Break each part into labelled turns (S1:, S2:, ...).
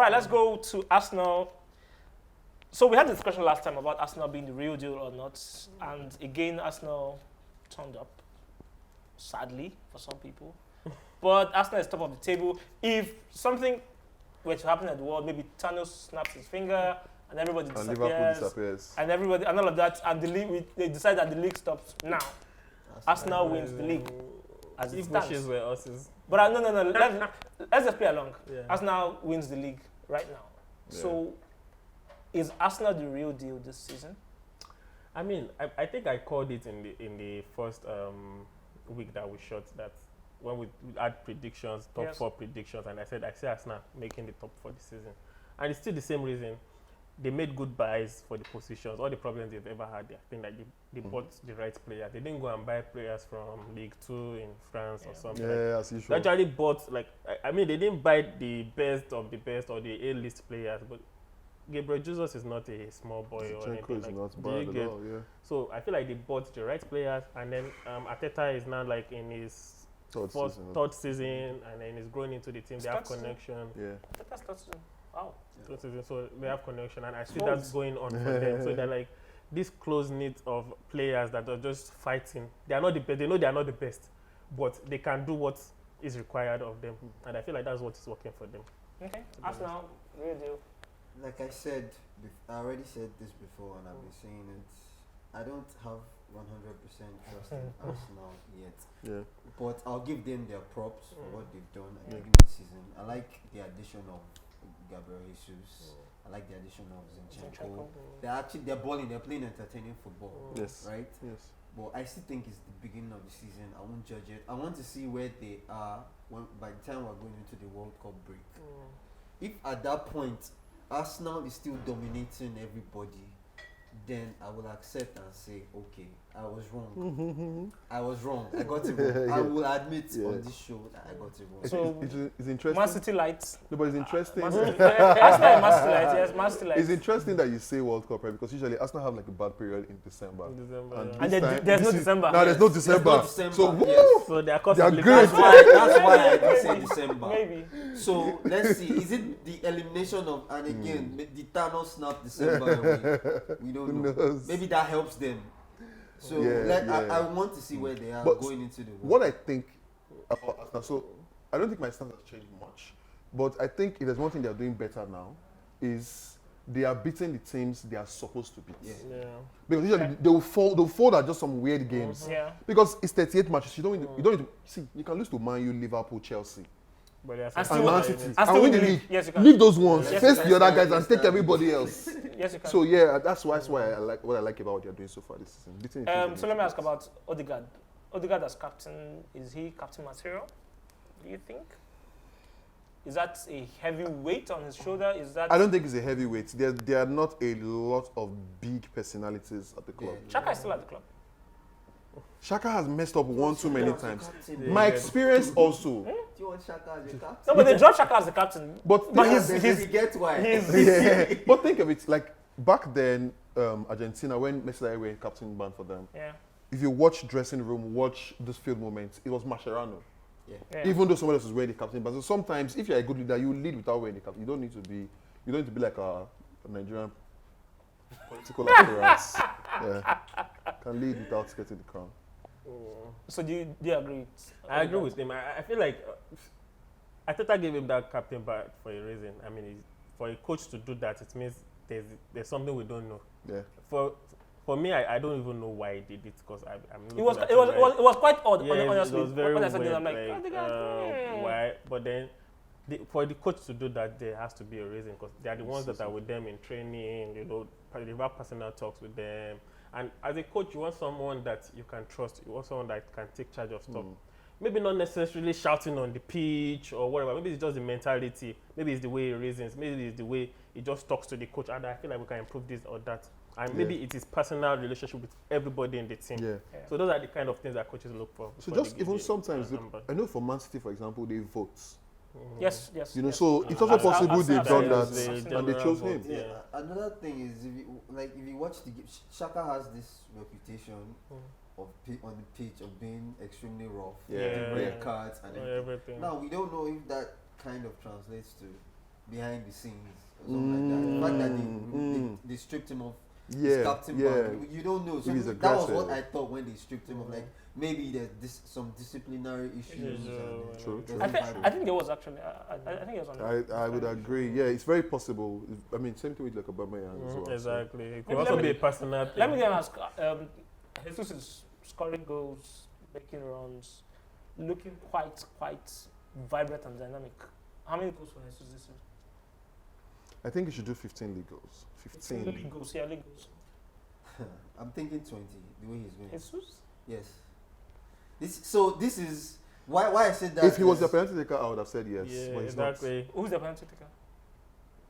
S1: right, let's go to Arsenal. So we had a discussion last time about Arsenal being the real deal or not, and again, Arsenal turned up, sadly for some people. But Arsenal is top of the table. If something were to happen at the world, maybe Thanos snaps his finger and everybody
S2: And Liverpool
S1: disappears,
S2: disappears.
S1: and everybody and all of that, and the league, they decide that the league stops now. Arsenal wins the league as it
S3: If
S1: stands.
S3: wishes were us's.
S1: But no. Let's just play along.
S3: Yeah.
S1: Arsenal wins the league right now.
S2: Yeah.
S1: So, is Arsenal the real deal this season?
S3: I mean, I think I called it in the first week that we shot that when we had predictions, top
S1: Yes.
S3: 4 predictions, and I see Arsenal making the top 4 this season. And it's still the same reason. They made good buys for the positions. All the problems they've ever had, I think that they bought the right player. They didn't go and buy players from League 2 in France or something.
S2: Yeah, as
S3: They
S2: usual.
S3: actually bought, like, I mean, they didn't buy the best of the best or the A-list players, but Gabriel Jesus is not a small boy or
S2: Zinchenko
S3: anything
S2: is
S3: like
S2: not
S3: do
S2: bad
S3: you
S2: at
S3: get?
S2: all, yeah.
S3: So I feel like they bought the right players, and then Arteta is now like in his third season, and then he's growing into the team. They have
S1: Third season?
S3: connection.
S2: Yeah.
S1: That's wow.
S3: Third season, so they have connection, and I see
S1: Close.
S3: that's going on for them. So they're like this close knit of players that are just fighting. They are not the best. They know they are not the best, but they can do what is required of them, and I feel like that's what is working for them.
S1: Okay. Arsenal, real deal.
S4: Like I said, I already said this before, and I've been saying it. I don't have 100% trust in Arsenal yet,
S2: Yeah.
S4: but I'll give them their props for what they've done at the
S2: Yeah.
S4: beginning of the season. I like the addition of Gabriel Jesus. I like the addition of Zinchenko. They're balling. They're playing entertaining football,
S2: Yes.
S4: right?
S2: Yes.
S4: But I still think it's the beginning of the season. I won't judge it. I want to see where they are by the time we're going into the World Cup break. If at that point Arsenal is still dominating everybody, then I will accept and say, okay, I was wrong. I was wrong. I got it wrong. I will admit on this show that I got it wrong.
S1: So,
S2: It's interesting.
S1: Man City lights.
S2: No, but it's interesting.
S1: Arsenal is Man City lights. Yes, Man City lights.
S2: It's interesting that you say World Cup, right? Because usually Arsenal have like a bad period in December.
S3: In December,
S2: And
S3: yeah.
S1: And
S2: this
S1: then
S2: time-
S1: there's no
S2: this is-
S1: December.
S2: No, there's no
S4: There's
S2: December.
S4: no December,
S2: So, woo!
S4: yes.
S3: So they are
S2: They are
S3: constantly
S2: great.
S4: That's why I didn't say December.
S1: Maybe.
S4: So let's see. Is it the elimination of, and again, the Thanos snap December away? We don't
S2: Who
S4: know.
S2: knows?
S4: Maybe that helps them. So
S2: Yeah,
S4: I want to see where they are
S2: But
S4: going into the world.
S2: What I think about Arsenal, so I don't think my stance has changed much, but I think if there's one thing they are doing better now, is they are beating the teams they are supposed to beat.
S4: Yeah.
S3: Yeah.
S2: Because usually they'll fall at just some weird games.
S1: Yeah.
S2: Because it's 38 matches. You don't need to see. You can lose to Man U, Liverpool, Chelsea,
S3: But they are
S1: And
S2: and
S1: still-
S2: Man
S1: and
S2: City,
S1: still
S2: and
S1: win
S2: win
S1: the
S2: the
S1: league.
S2: league.
S1: Yes, you can.
S2: Leave those ones,
S1: Yes,
S2: face
S1: you
S2: the other
S4: can.
S2: guys, and take everybody else.
S1: Yes, you can.
S2: So yeah, that's why I like what I like about what they're doing so far this season. Beating the teams
S1: So
S2: they
S1: let me
S2: need
S1: ask
S2: to
S1: about Odegaard. Odegaard as captain, is he captain material? Do you think? Is that a heavy weight on his shoulder? Is that
S2: beat. I don't think it's a heavyweight. There are not a lot of big personalities at the club.
S1: Xhaka is still at the club?
S2: Shaka has messed up one too many times.
S3: Yeah.
S2: My experience also.
S4: Do you want Shaka as your captain?
S1: No, but they dropped Xhaka as the captain.
S2: But
S1: But
S4: You get why.
S2: yeah. But think of it like back then, Argentina when Messi were in captain band for them.
S1: Yeah.
S2: If you watch dressing room, watch this field moments, it was Mascherano.
S1: Yeah.
S2: Even though someone else is wearing the captain band. So sometimes, if you're a good leader, you lead without wearing the captain. You don't need to be like a Nigerian political aspirants. Yeah, can lead without getting the crown.
S1: So do you agree?
S3: I agree with him. I feel like Arteta gave him that captain badge for a reason. I mean, for a coach to do that, it means there's something we don't know.
S2: Yeah.
S3: For me, I don't even know why he did it because I'm.
S1: It was quite odd.
S3: Yeah,
S1: Honestly,
S3: it was very
S1: when I
S3: weird.
S1: said that, I'm like,
S3: like,
S1: Odegaard,
S3: why? But then, for the coach to do that, there has to be a reason because they are the ones that are with them in training. You know, they have personal talks with them. And as a coach, you want someone that you can trust. You want someone that can take charge of stuff. Maybe not necessarily shouting on the pitch or whatever. Maybe it's just the mentality. Maybe it's the way he reasons. Maybe it's the way he just talks to the coach. And I feel like we can improve this or that. And maybe it is personal relationship with everybody in the team.
S2: Yeah.
S3: So those are the kind of things that coaches look for.
S2: So
S3: before
S2: just
S3: they give
S2: even
S3: the
S2: sometimes,
S3: number.
S2: I know for Man City, for example, they vote.
S1: Yes.
S2: You know,
S1: yes.
S2: so it's also possible they've done that,
S3: the
S2: and they
S3: general
S2: chose
S3: vote,
S2: him.
S4: Yeah.
S3: Yeah.
S4: Another thing is if you watch the game, Shaka has this reputation of on the pitch of being extremely rough,
S2: Yeah.
S4: the red
S3: Yeah.
S4: cards and
S3: Oh,
S4: everything.
S3: everything.
S4: Now we don't know if that kind of translates to behind the scenes or something like that. The fact that they stripped him of his captain band, you don't know. So
S2: He's
S4: that was what
S2: aggressive.
S4: I thought when they stripped him of. Like maybe there's some disciplinary issues.
S2: True.
S1: I think there was actually. I think it was on.
S2: I would agree. Yeah, it's very possible. I mean, same thing with like Aubameyang as well.
S3: Exactly. It
S1: Let
S3: could
S1: me-
S3: also
S1: let
S3: be
S1: me-
S3: a personal thing.
S1: Let me then ask. Jesus is scoring goals, making runs, looking quite vibrant and dynamic. How many goals for Jesus this year?
S2: I think he should do 15 league goals. 15.
S1: League goals, yeah, league goals.
S4: I'm thinking 20. The way he's going.
S1: Jesus.
S4: Yes. This is why I said that.
S2: If he was
S4: is-
S2: the penalty taker, I would have said yes.
S3: Yeah,
S2: but he's
S3: exactly.
S1: Who's the penalty taker?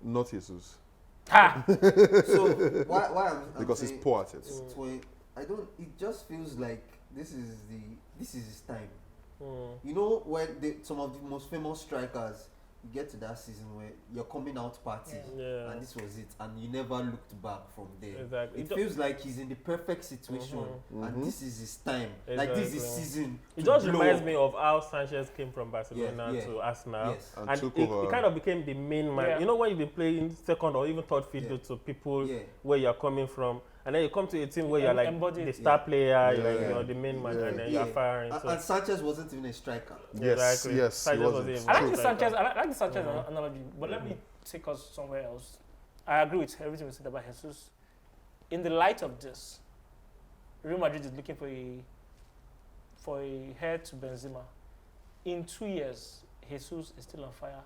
S2: not Jesus.
S1: Ha!
S4: So why I'm
S2: Because he's
S4: saying
S2: poor at it.
S4: it's 20, I don't. It just feels like this is his time. You know when some of the most famous strikers, you get to that season where you're coming out party,
S3: Yeah.
S4: and this was it, and you never looked back from there.
S3: Exactly.
S4: It feels like he's in the perfect situation, and this is his time. Like this is his
S3: Exactly.
S4: season.
S3: It
S4: to
S3: just
S4: blow
S3: reminds
S4: up.
S3: me of how Sanchez came from Barcelona
S4: Yeah.
S3: to Arsenal.
S4: Yes.
S2: And took
S3: it
S2: over.
S3: kind of became the main man.
S1: Yeah.
S3: You know when you've been playing second or even third fiddle
S4: Yeah.
S3: to people
S4: Yeah.
S3: where you're coming from, and then you come to a team where you're like
S1: Embodied.
S3: the star player,
S2: Yeah.
S3: like you're the main man,
S2: Yeah.
S3: and then you're firing. So
S4: And Sanchez wasn't even a striker.
S2: Yes,
S3: Exactly.
S2: yes, he
S3: Sanchez was
S2: wasn't.
S3: even-
S1: I like
S3: True.
S1: the Sanchez. I like the Sanchez analogy, but let me take us somewhere else. I agree with everything we said about Jesus. In the light of this, Real Madrid is looking for a heir to Benzema. In 2 years, Jesus is still on fire.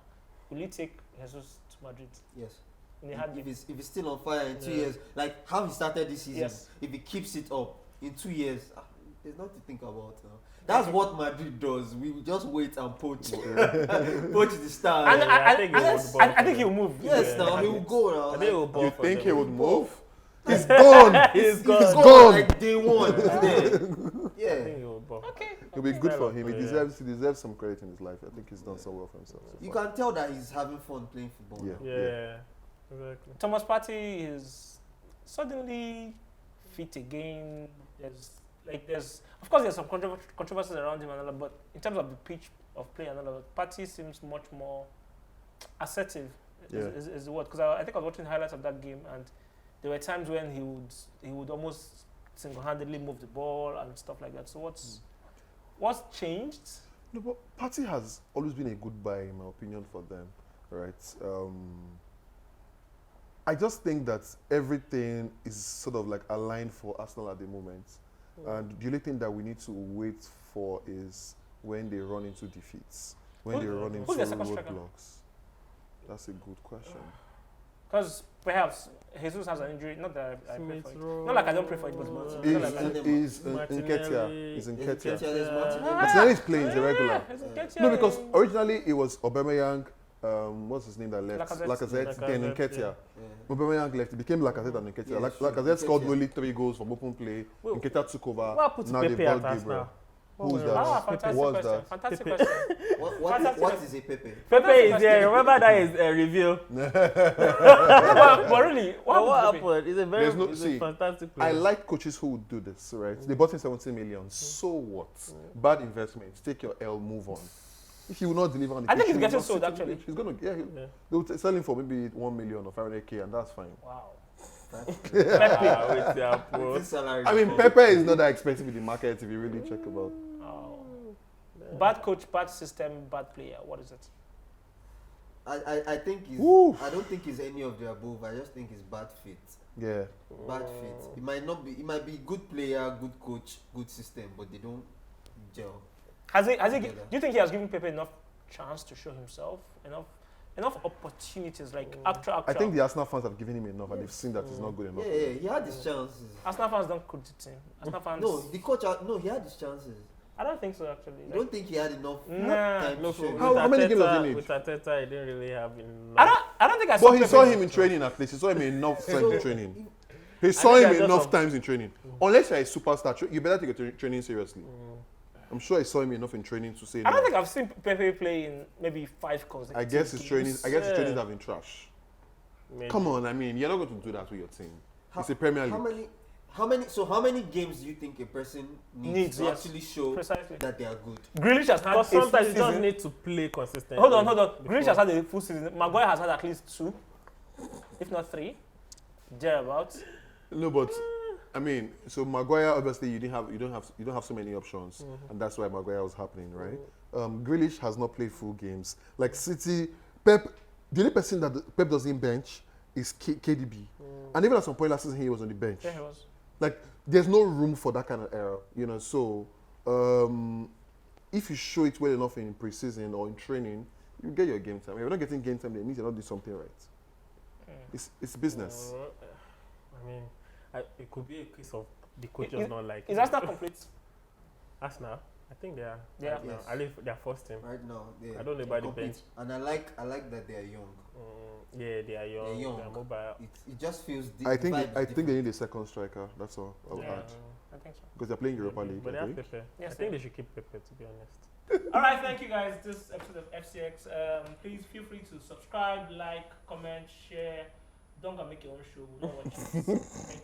S1: Will you take Jesus to Madrid?
S4: Yes.
S1: In the heartbeat?
S4: If he's still on fire in 2
S3: Yeah.
S4: years, like how he started this season,
S1: Yes.
S4: if he keeps it up in 2 years, there's nothing to think about now. That's what Madrid does. We will just wait and poach, poach the stars.
S1: And
S3: Yeah, I think he would ball
S1: I think
S3: for
S1: he'll
S3: them.
S1: move.
S4: yes,
S3: Yeah.
S4: now he will go now.
S3: I think it will ball
S2: You
S3: for
S2: think
S3: them.
S2: he would move? He's gone.
S3: He's gone.
S2: He's
S4: gone
S2: gone.
S4: like day one. He's there.
S3: I think
S4: Yeah,
S3: he will ball.
S1: Okay.
S2: It'll be good for
S3: Yeah.
S2: him. He deserves some credit in his life. I think he's done so well for himself. So
S4: you
S2: far.
S4: can tell that he's having fun playing football.
S2: Yeah.
S4: now.
S3: Yeah, exactly.
S1: Thomas Partey is suddenly fit again. There's of course there's some controversies around him and all that, but in terms of the pitch of play and all that, Partey seems much more assertive.
S2: Yeah.
S1: Is the word, because I think I was watching highlights of that game, and there were times when he would almost single-handedly move the ball and stuff like that. So what's changed?
S2: No, but Partey has always been a good buy, in my opinion, for them, right? I just think that everything is sort of like aligned for Arsenal at the moment. And the only thing that we need to wait for is when they run into defeats, when they run into
S1: who's their second striker?
S2: roadblocks. That's a good question.
S1: Because perhaps Jesus has an injury. Not that I pray
S3: Smith
S1: for it.
S3: Rowe.
S1: Not like I don't pray for it, but it's not like
S2: Is
S3: Martinelli.
S2: Nketiah? Is Nketiah?
S4: There's Martinelli.
S2: Martinelli is playing, he's a regular.
S1: it's Nketiah.
S2: No, because originally it was Aubameyang, what's his name that left?
S1: Lacazette.
S2: Then Nketiah.
S3: yeah.
S2: Aubameyang left. It became Lacazette and Nketiah.
S4: Yeah,
S2: Lacazette scored
S4: Nketiah.
S2: only 3 goals from open play.
S3: Well,
S2: Nketiah took over.
S3: What happened to
S2: Now they
S3: Pepe
S2: bought
S3: at
S2: Gabriel.
S3: Arsenal?
S2: Who's that?
S1: Ah, fantastic
S2: What's
S1: question.
S2: that?
S1: Fantastic
S3: Pepe.
S1: question.
S4: What is a Pepe?
S3: Pepe is there. Remember that is a review.
S1: but really,
S3: What
S1: what happened?
S3: happened? It's a very
S2: There's no-
S3: it's
S2: see,
S3: a fantastic
S2: I
S3: player.
S2: like coaches who would do this, right? They bought in 70 million. So what? Bad investments. Take your L, move on. If he will not deliver on the
S1: I think
S2: pitch,
S1: he's
S2: he will
S1: getting
S2: not
S1: sold,
S2: sit on the
S1: actually.
S2: pitch. He's gonna,
S3: Yeah.
S2: they'll sell him for maybe 1 million or 500k, and that's fine.
S1: Wow.
S3: With their pro.
S4: This salary
S2: I mean,
S4: is
S2: Pepe is not that expensive in the market if you really check about.
S1: Oh. Bad coach, bad system, bad player. What is it?
S4: I think he's.
S2: Woo.
S4: I don't think he's any of the above. I just think he's bad fit.
S2: Yeah.
S4: Bad fit. It might not be. It might be good player, good coach, good system, but they don't gel.
S1: Has he?
S4: Together.
S1: Do you think he has given Pepe enough chance to show himself? Enough opportunities, like actual.
S2: I think the Arsenal fans have given him enough, and they've seen that it's not good enough.
S4: Yeah, yeah, he had his chances.
S1: Arsenal fans don't coach the team. Arsenal fans.
S4: No, the coach. No, he had his chances.
S1: I don't think so actually.
S4: You don't think he had enough
S1: Nah.
S4: time
S3: No,
S4: to show?
S2: How many games does he need?
S3: With Arteta, he didn't really have enough.
S1: I don't think I saw.
S2: But he
S1: Pepe
S2: saw
S1: enough.
S2: him in training at least. He saw him enough times in training. He
S3: I
S2: saw
S3: think
S2: him
S3: I just
S2: enough
S3: saw-
S2: times in training. Unless you're a superstar, you better take your training seriously. I'm sure I saw him enough in training to say
S1: I don't
S2: no.
S1: think I've seen Pepe play in maybe 5 consecutive
S2: I guess his training.
S1: games.
S2: I guess his
S3: Yeah.
S2: trainings have been trash.
S3: Maybe.
S2: Come on, I mean, you're not going to do that with your team.
S4: How-
S2: It's a Premier
S4: How
S2: League.
S4: many? How many games do you think a person needs to
S1: yes.
S4: actually show
S1: Precisely.
S4: that they are good?
S1: Grealish has had a
S3: Because
S1: full
S3: sometimes you just
S1: season.
S3: need to play consistently.
S1: Hold on. Grealish
S3: before-
S1: has had a full season. Maguire has had at least 2, if not 3. Thereabouts.
S2: No, but I mean, so Maguire obviously you don't have so many options, and that's why Maguire was happening, right? Grealish has not played full games. Like City, Pep, the only person that Pep doesn't bench is KDB, and even at some point last season he was on the bench.
S1: Yeah, he was.
S2: Like there's no room for that kind of error, So if you show it well enough in pre-season or in training, you get your game time. If you're not getting game time, then it means you're not doing something right. It's business.
S3: I mean, it could be a case of the coach
S1: Is-
S3: does not like
S1: Is
S3: it.
S1: Arsenal complete?
S3: Arsenal? I think they are.
S1: Yeah.
S3: Right now.
S4: Yes.
S3: At least they're first team.
S4: Right now,
S3: I don't know
S4: they're
S3: about the
S4: complete.
S3: bench.
S4: And I like that they are young.
S3: Yeah, they are young.
S4: young.
S3: They are mobile.
S4: It just feels.
S2: I think they need a second striker. That's all I would
S1: Yeah.
S2: add
S1: I think so.
S2: because they're playing Europa League.
S3: But they
S2: I
S3: have
S2: think.
S3: Pepe.
S1: Yes,
S3: I
S1: they
S3: think they should keep Pepe, to be honest.
S1: All right, thank you guys. This episode of FCX. Please feel free to subscribe, like, comment, share. Don't go make your own show. We don't watch it. Thank you.